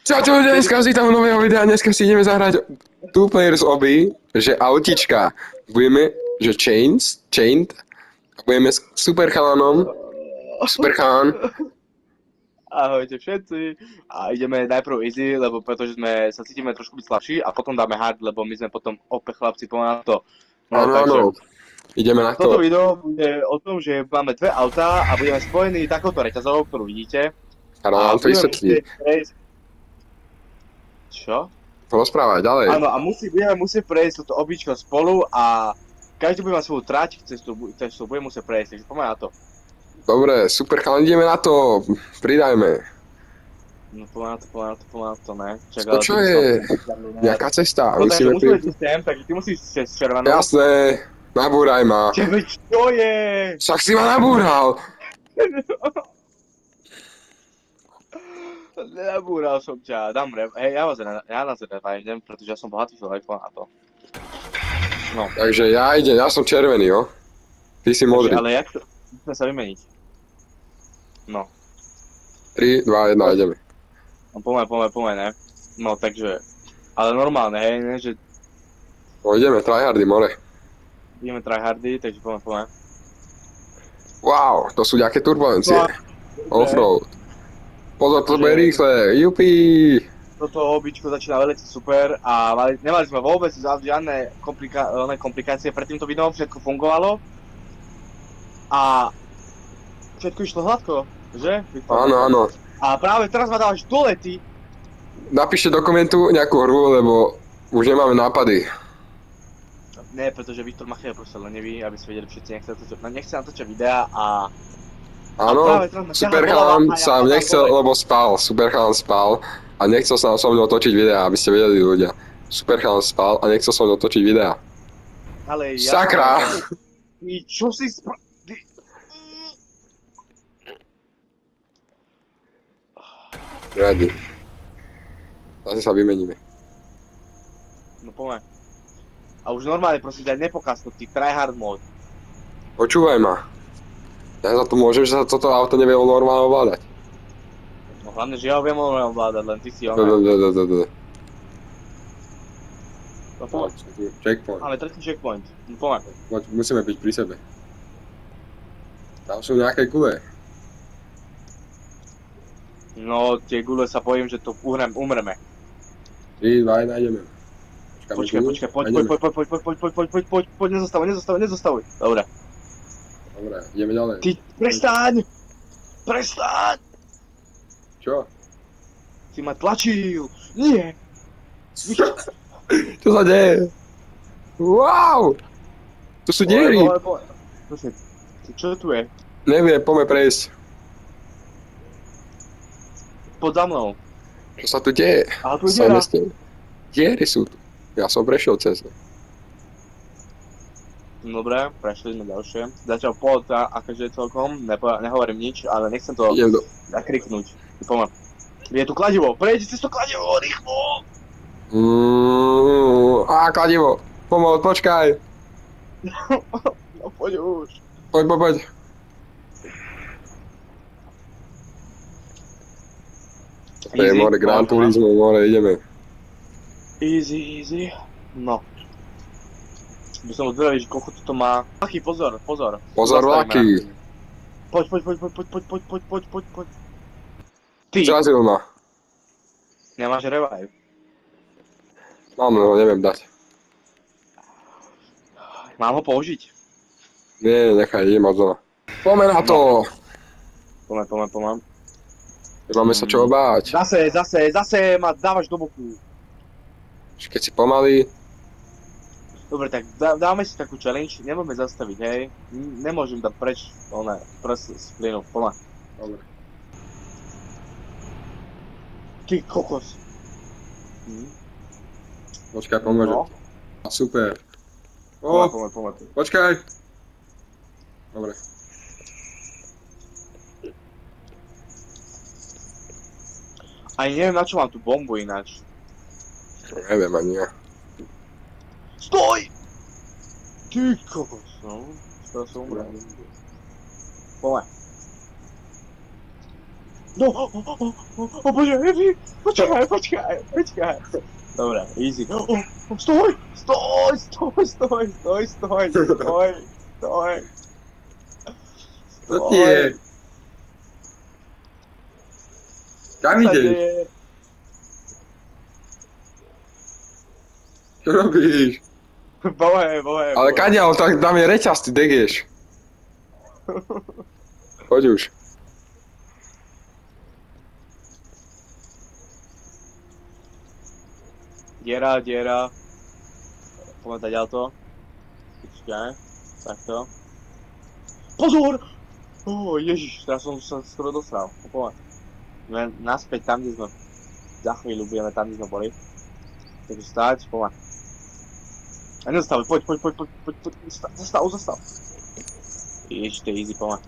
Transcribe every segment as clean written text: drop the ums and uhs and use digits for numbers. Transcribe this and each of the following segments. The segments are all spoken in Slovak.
Čaute ľudia, dneska si tam nového videa, dneska si ideme zahrať Two Players Obby, že autička. Budeme, že chained, a budeme s super chalanom, super chalan. Ahojte všetci. A ideme najprv easy, lebo pretože sa cítime trošku byť slabší a potom dáme hard, lebo my sme potom opäť chlapci na to. No, Áno, ideme na to. Toto video bude o tom, že máme dve autá a budeme spojení takouto reťazou, ktorú vidíte. Áno, nám to vysvetlí. Čo? Rozprávaj ďalej. Áno, a budeme musieť prejsť toto običko spolu a každý bude mať svoju trať, cez to bude musieť prejsť, takže poďme na to. Dobre, super chalan, ideme na to, pridajme. No poďme na to, ne? To čo je? Jaká cesta? Musíme prísť. Takže ty musíš s červenou. Jasné, nabúraj ma. Tebe čo je? Však si ma nabúral. Nabúral som ťa, dám rep. Hej, ja nás revajdem, pretože ja som bohatý človek na to. No. Takže ja idem, ja som červený, jo? Ty si modrý. Ale jak to? Musíme sa vymeniť. No. 3, 2, 1, ideme. No poďme, ne? No takže, ale normálne, hej, ne, že... No ideme, tryhardy, more. Ideme tryhardy, takže poďme. Wow, to sú nejaké turbulencie. Offroad. Pozor, to bude rýchle, jupi! Toto običko začína veľmi super a nemali sme vôbec žiadne komplikácie pred týmto videom, všetko fungovalo. A všetko išlo hladko, že? Áno. A práve teraz ma dávaš dole, ty! Napíšte do komentu nejakú hru, lebo už nemáme nápady. Ne, pretože Viktor ma chvíľa proste lenivý, aby ste vedeli všetci, nechce natáčať videa a... Áno, super chalan sa nechcel, lebo spal, super chalan spal a nechcel sa so mnou točiť videa, aby ste vedeli ľudia. Super chalan spal a nechcel so mnou točiť videa. Ale ja... Sakra! Čo si Ready. Zase sa vymeníme. No poďme. A už normálne prosím ťa nepokaz to, ty tryhard mod. Počúvaj ma. Ja za to môžem, že sa toto auto nevie normálne ovládať. No hlavne, že ja ho viem normálne ovládať, len ty si ho No poďme. Checkpoint. Máme tretí checkpoint. No poďme. Poď, musíme byť pri sebe. Tam sú nejaké gule. No, tie gule sa bojím, že to umreme. 3, 2, 1, ideme. Počkaj, poď, nezostavuj. Dobre. Dobre, ideme ďalej. Ty, prestaň! Čo? Ty ma tlačil! Nie! Čo sa deje? Wow! Tu sú diery! Prosím, čo tu je? Neviem, poďme prejsť. Pod za mnou. Čo sa tu deje? Ale tu je diera. Diery sú tu. Ja som prešiel cez ne. Dobre, prešli sme ďalšie. Zatiaľ akože celkom, nehovorím nič, ale nechcem to zakriknúť. Poďme. Je tu kladivo, prejdi cez to kladivo, rýchlo! Kladivo. Počkaj. No poď už. Poď. To je more Gran Turismo, more, ideme. Easy. No. By som odvedel, že koľko toto má. Vlaky, pozor. Pozor, vlaky. Poď. Ty. Zrazil ma. Nemáš revive. Mám, no neviem dať. Mám ho použiť? Nie, nechaj, idem od znova. Poďme na to. Poďme. Nemáme sa čo obáť. Zase ma dávaš do boku. Keď si pomalý. Dobre, tak dáme si takú challenge, nemáme zastaviť, hej? Nemôžem dať preč, z plynu, poďme. Dobre. Ty kokos. Počkaj, pomôžem. No. Super. Poďme. Počkaj. Dobre. Ani neviem, na čo mám tú bombu ináč. Neviem ani ja. Stoj! Ty kokos, no. Skoro som umrel. Poďme. No, o bože, Evi, počkaj. Dobre, easy. Stoj. Co ti je? Kam ideš? Čo robíš? Bohe. Ale kadiaľ, tak tam je reťaz, ty degeš. Poď už. Diera. Poďme dať auto. Počkaj, takto. Pozor! Ježiš, teraz som sa skoro dostal. Poďme. Ideme naspäť tam, kde sme... Za chvíľu budeme tam, kde sme boli. Takže stáť, poďme. A nezastavuj, poď. Zastav. Ježiš, to je easy, poďme.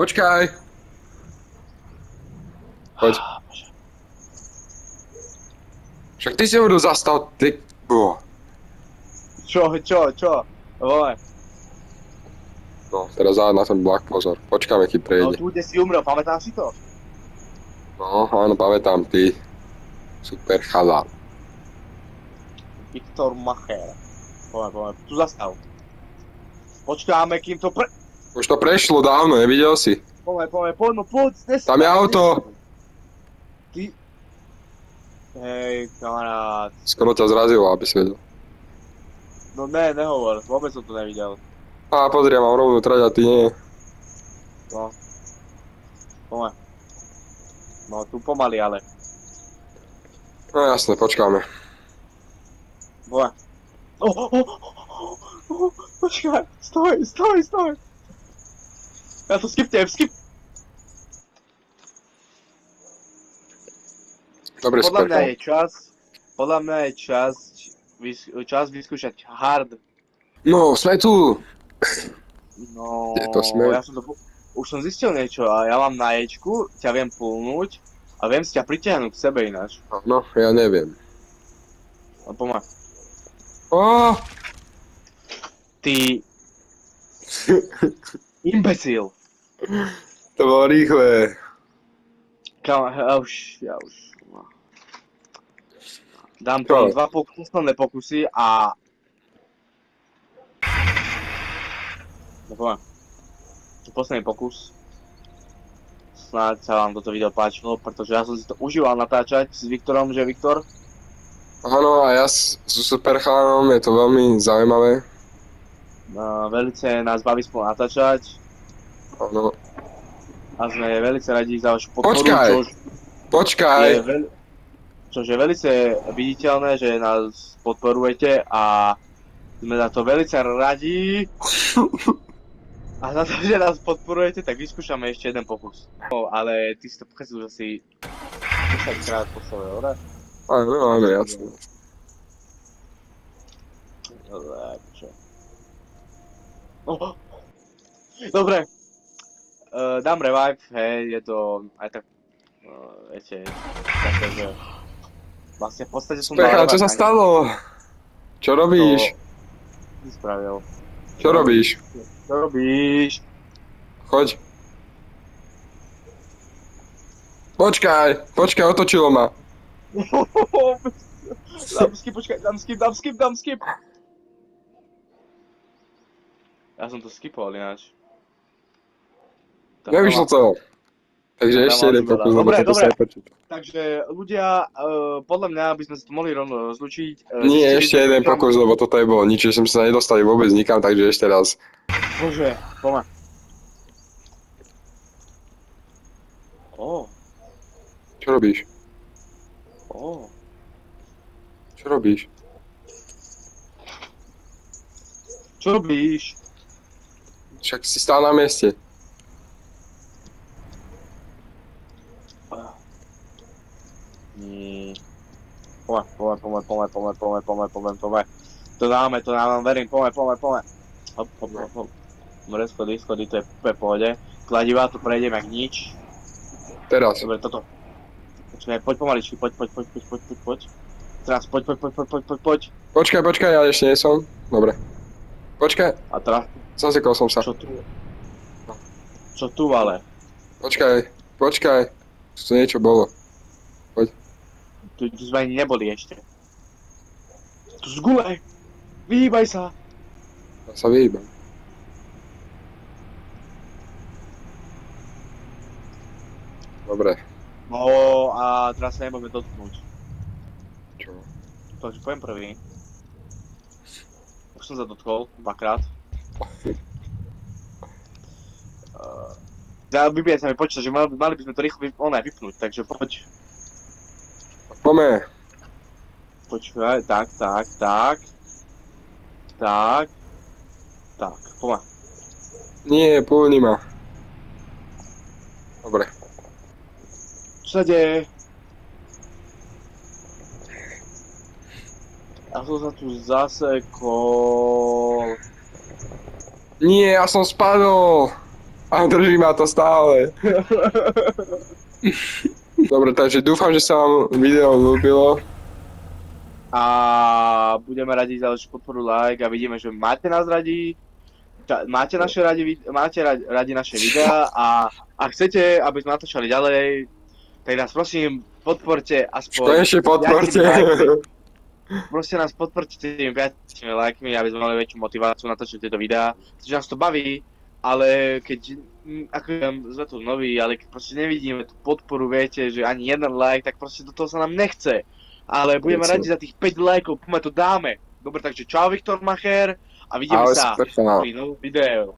Počkaj. Poď. Však ty si ho zastal, ty... Čo? Vole. No, teraz záď na ten vlak, pozor. Počkáme, kým No prejde. tu, kde si umrel, pamätáš si to? No, áno, pamätám, ty. Super chalán. Viktor Macher. Poďme, tu zastav. Počkáme, kým to Už to prešlo dávno, nevidel si? Poďme, poď. Tam je auto. Ty... Hej, kamarát. Skoro ťa zrazilo, aby si vedel. No ne, nehovor, vôbec som to nevidel. Á, pozri, ja mám rovnú trať a ty nie. No. Poďme. No, tu pomaly, ale. No jasne, počkáme. Poďme. Počkaj, stoj. Ja to skip. Dobre, Podľa super. mňa je čas vyskúšať hard. No, sme tu. No, Je to smer. už som zistil niečo a ja mám na Ečku, ťa viem pulnúť a viem si ťa pritiahnuť k sebe ináč. No, ja neviem. No pomáha. Ó! Ty... imbecil. To bolo rýchle. Ja už... Dám Čo? tu dva posledné pokusy a... No poďme. Posledný pokus. Snáď sa vám toto video páčilo, pretože ja som si to užíval natáčať s Viktorom, že Viktor? Áno, a ja s super chalanom, je to veľmi zaujímavé. Velice nás baví spolu natáčať Áno. a sme velice radi za vašu podporu, Počkaj! Čož je velice viditeľné, že nás podporujete a sme za to velice radi. A za to, že nás podporujete, tak vyskúšame ešte jeden pokus. No, ale ty si to pokazil asi 10 krát po sebe, dobre? Áno, jasne. Dobre. Dám revive, hej, je to aj tak, viete, také, že vlastne v podstate som dal revive. Čo sa stalo? Čo robíš? Čo si spravil? Čo robíš? Čo robíš? Choď. Počkaj, otočilo ma. Dám skip. Ja som to skipol ináč. Nevyšlo to. Takže ešte jeden pokus, lebo toto sa nepočíta. Takže ľudia, podľa mňa by sme sa tu mohli rovno rozlučiť. Nie, ešte jeden pokus, lebo toto je bolo nič, že sme sa nedostali vôbec nikam, takže ešte raz. Bože, poďme. Čo robíš? Čo robíš? Čo robíš? Však si stál na mieste. Poďme. To dáme, verím, poďme. Hop. Dobre, schody, to je v pohode. Kladiva, tu prejdeme jak nič. Teraz. Dobre, toto. Počkaj, poď pomaličky, poď. Teraz, poď. Počkaj, ja ešte nie som. Dobre. Počkaj, A teraz, zasekol som sa. čo tu, ale? Počkaj, Počkaj, tu niečo bolo. Tu sme ani neboli ešte. Tu sú gule! Vyhýbaj sa! Ja sa vyhýbam. Dobre, No a teraz sa nebudeme dotknúť. čo? Takže poviem prvý. Už som sa dotkol, dvakrát. Vybíjaj sa mi počítač, že mali by sme to rýchlo vypnúť, takže poď. Poďme. Počkaj, tak, poďme. Nie, púlni ma. Dobre. Čo sa deje? Ja som sa tu zasekol. Nie, ja som spadol. A drží ma to stále. Dobre, takže dúfam, že sa vám video ľúbilo. A budeme radi za vašu podporu, like a vidíme, že máte nás radi. Máte radi naše videá a ak chcete, aby sme natáčali ďalej, tak nás prosím podporte aspoň. Konečne podporte. Proste nás podporte tými 5 lajkmi, aby sme mali väčšiu motiváciu natáčať tieto videá. Pretože nás to baví, ale keď ako sme tu noví, ale keď proste nevidíme tú podporu, viete, že ani jeden like, tak proste do toho sa nám nechce. Ale budeme radi za tých 5 lajkov, poďme to dáme. Dobre, takže čau Viktor Macher a vidíme sa pri novom videu.